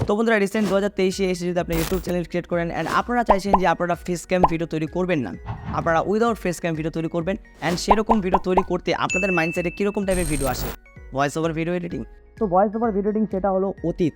তো বন্ধুরা রিসেন্ট 2023-এ এসে যদি আপনি ইউটিউব চ্যানেল ক্রিয়েট করেন অ্যান্ড আপনারা চাইছেন যে আপনারা ফেস ক্যাম ভিডিও তৈরি করবেন না, আপনারা উইদাউট ফেস ক্যাম ভিডিও তৈরি করবেন অ্যান্ড সেরকম ভিডিও তৈরি করতে আপনাদের মাইন্ডসেটে কীরকম টাইপের ভিডিও আসে? Voice over video editing. তো ভয়েস ওভার ভিডিও এডিটিং সেটা হলো অতীত,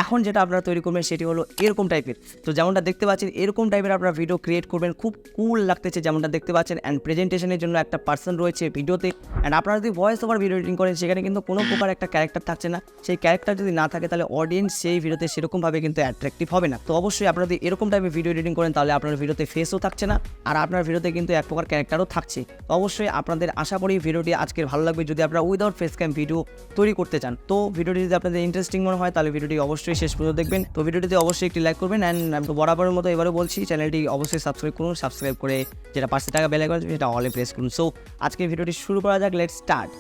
এখন যেটা আপনারা তৈরি করবেন সেটি হলো এরকম টাইপের। তো যেমনটা দেখতে পাচ্ছেন এরকম টাইপের আপনারা ভিডিও ক্রিয়েট করবেন, খুব কুল লাগতেছে যেমনটা দেখতে পাচ্ছেন অ্যান্ড প্রেজেন্টেশনের জন্য একটা পার্সন রয়েছে ভিডিওতে। অ্যান্ড আপনারা যদি ভয়েস ওভার ভিডিও এডিটিং করেন সেখানে কিন্তু কোনো প্রকার একটা ক্যারেক্টার থাকছে না, সেই ক্যারেক্টার যদি না থাকে তাহলে অডিয়েন্স সেই ভিডিওতে সেরকমভাবে কিন্তু অ্যাট্রাকটিভ হবে না। তো অবশ্যই আপনারা যদি এরকম টাইপের ভিডিও এডিটিং করেন তাহলে আপনার ভিডিওতে ফেসও থাকছে না আর আপনার ভিডিওতে কিন্তু এক প্রকার ক্যারেক্টারও থাকছে। তো অবশ্যই আপনাদের আশা করি ভিডিওটি আজকের ভালো লাগবে যদি আপনারা উইদাউট ফেস ক্যাম ভিডিও তৈরি করতে চান। তো ভিডিওটি যদি আপনাদের ইন্টারেস্টিং মনে হয় তাহলে ভিডিওটি অবশ্যই শেষ পর্যন্ত দেখবেন। তো ভিডিওটিতে অবশ্যই একটি লাইক করবেন অ্যান্ড আমি তো বরাবরের মতো এবারে বলছি চ্যানেলটি অবশ্যই সাবস্ক্রাইব করুন, সাবস্ক্রাইব করে যেটা পাশে টাকা বেল আইকন সেটা অলে প্রেস করুন। সো আজকে ভিডিওটি শুরু করা যাক, লেটস স্টার্ট।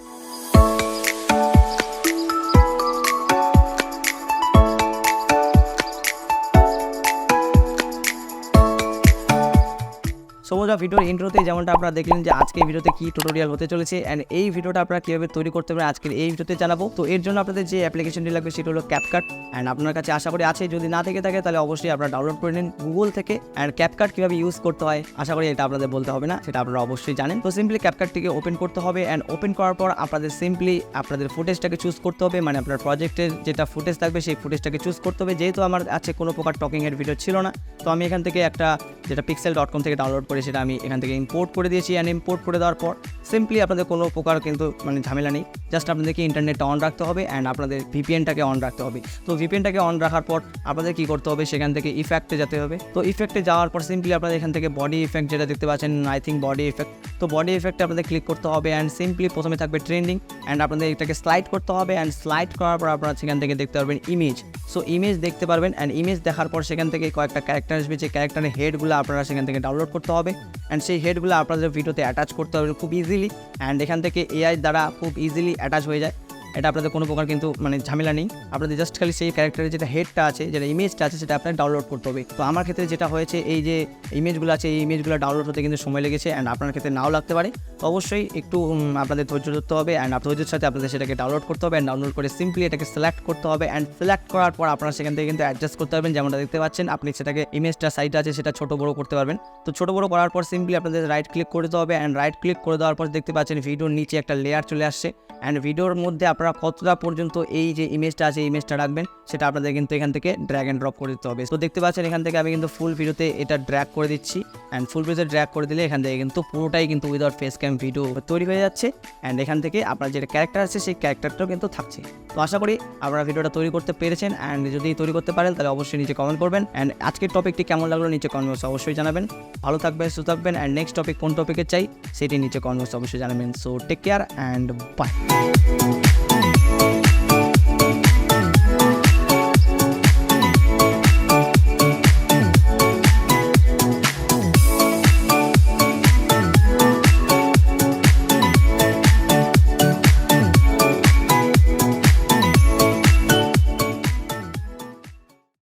সোজা ভিডিওর ইন্ট্রোতে যেমনটা আপনারা দেখলেন যে আজকে ভিডিওতে কি টিউটোরিয়াল হতে চলেছে অ্যান্ড এই ভিডিওটা আপনারা কীভাবে তৈরি করতে পারেন আজকের এই ভিডিওতে জানাবো। তো এর জন্য আপনাদের যে অ্যাপ্লিকেশনটি লাগবে সেটা হলো ক্যাপকাট অ্যান্ড আপনার কাছে আশা করি আছে, যদি না থেকে থাকে তাহলে অবশ্যই আপনারা ডাউনলোড করে নিন গুগল থেকে। অ্যান্ড ক্যাপকাট কীভাবে ইউজ করতে হয় আশা করি এটা আপনাদের বলতে হবে না, সেটা আপনারা অবশ্যই জানেন। তো সিম্পলি ক্যাপকাটটিকে ওপেন করতে হবে অ্যান্ড ওপেন করার পর আপনাদের সিম্পলি আপনাদের ফুটেজটাকে চুজ করতে হবে, মানে আপনার প্রজেক্টের যেটা ফুটেজ থাকবে সেই ফুটেজটাকে চুজ করতে হবে। যেহেতু আমার আছে কোনো প্রকার টকিংয়ের ভিডিও ছিল না, তো আমি এখান থেকে একটা যেটা pixel.com থেকে ডাউনলোড করে সেটা আমি এখান থেকে ইম্পোর্ট করে দিয়েছি। অ্যান্ড ইম্পোর্ট করে দেওয়ার পর সিম্পলি আপনাদের কোনো প্রকার কিন্তু ঝামেলা নেই, জাস্ট আপনাদেরকে ইন্টারনেটটা অন রাখতে হবে অ্যান্ড আপনাদের ভিপিএনটাকে অন রাখতে হবে। তো ভিপিএনটাকে অন রাখার পর আপনাদের কী করতে হবে, সেখান থেকে ইফেক্টে যেতে হবে। তো ইফেক্টে যাওয়ার পর সিম্পলি আপনাদের এখান থেকে বডি ইফেক্ট যেটা দেখতে পাচ্ছেন, আই থিঙ্ক বডি ইফেক্ট। তো বডি ইফেক্টে আপনাদের ক্লিক করতে হবে অ্যান্ড সিম্পলি প্রথমে থাকবে ট্রেন্ডিং অ্যান্ড আপনাদের এটাকে স্লাইড করতে হবে অ্যান্ড স্লাইড করার পর আপনারা সেখান থেকে দেখতে পারবেন ইমেজ। সো ইমেজ দেখতে পারবেন অ্যান্ড ইমেজ দেখার পর সেখান থেকে কয়েকটা ক্যারেক্টার আসবে, যে ক্যারেক্টারের হেডগুলো আপনারা সেখান থেকে ডাউনলোড করতে হবে অ্যান্ড সেই হেডগুলো আপনাদের ভিডিওতে অ্যাটাচ করতে হবে খুব ইজিলি। অ্যান্ড এখান থেকে এআই দ্বারা খুব ইজিলি অ্যাটাচ হয়ে যায়, এটা আপনাদের কোনো প্রকার কিন্তু ঝামেলা নেই। আপনাদের জাস্ট খালি সেই ক্যারেক্টারের যেটা হেডটা আছে, যেটা ইমেজটা আছে সেটা আপনার ডাউনলোড করতে হবে। তো আমার ক্ষেত্রে যেটা হয়েছে, এই যে ইমেজগুলো আছে এই ইমেজগুলো ডাউনলোড হতে কিন্তু সময় লেগেছে অ্যান্ড আপনার ক্ষেত্রে নাও লাগতে পারে। তো অবশ্যই একটু আপনাদের ধৈর্য ধরতে হবে অ্যান্ড ধৈর্যের সাথে আপনাদের সেটাকে ডাউনলোড করতে হবে অ্যান্ড ডাউনলোড করে সিম্পলি এটাকে সিলেক্ট করতে হবে অ্যান্ড সিলেক্ট করার পর আপনারা সেখান থেকে কিন্তু অ্যাডজাস্ট করতে পারবেন। যেমনটা দেখতে পাচ্ছেন আপনি সেটাকে ইমেজটা সাইডে আছে সেটা ছোটো বড়ো করতে পারবেন। তো ছোটো বড়ো করার পর সিম্পলি আপনাদের রাইট ক্লিক করে দিতে হবে অ্যান্ড রাইট ক্লিক করে দেওয়ার পর দেখতে পাচ্ছেন ভিডিওর নিচে একটা লেয়ার চলে আসছে অ্যান্ড ভিডিওর মধ্যে আপনারা কতটা পর্যন্ত এই যে ইমেজটা আছে ইমেজটা রাখবেন সেটা আপনাদের কিন্তু এখান থেকে ড্র্যাগ অ্যান্ড ড্রপ করে দিতে হবে। তো দেখতে পাচ্ছেন এখান থেকে আমি কিন্তু ফুল ভিডিওতে এটা ড্র্যাগ করে দিচ্ছি অ্যান্ড ফুল ভিডিওতে ড্র্যাগ করে দিলে এখান থেকে কিন্তু পুরোটাই কিন্তু উইদাউট ফেস ক্যাম ভিডিও তৈরি হয়ে যাচ্ছে অ্যান্ড এখান থেকে আপনার যেটা ক্যারেক্টার আছে সেই ক্যারেক্টারটাও কিন্তু থাকছে। তো আশা করি আপনারা ভিডিওটা তৈরি করতে পেরেছেন অ্যান্ড যদি তৈরি করতে পারেন তাহলে অবশ্যই নিচে কমেন্ট করবেন অ্যান্ড আজকের টপিকটি কেমন লাগলো নিচে কমেন্ট বক্সে অবশ্যই জানাবেন। ভালো থাকবেন, সুস্থ থাকবেন অ্যান্ড নেক্সট টপিক কোন টপিকে চাই সেটি নিচে কমেন্ট বক্সে অবশ্যই জানাবেন। So take care and by.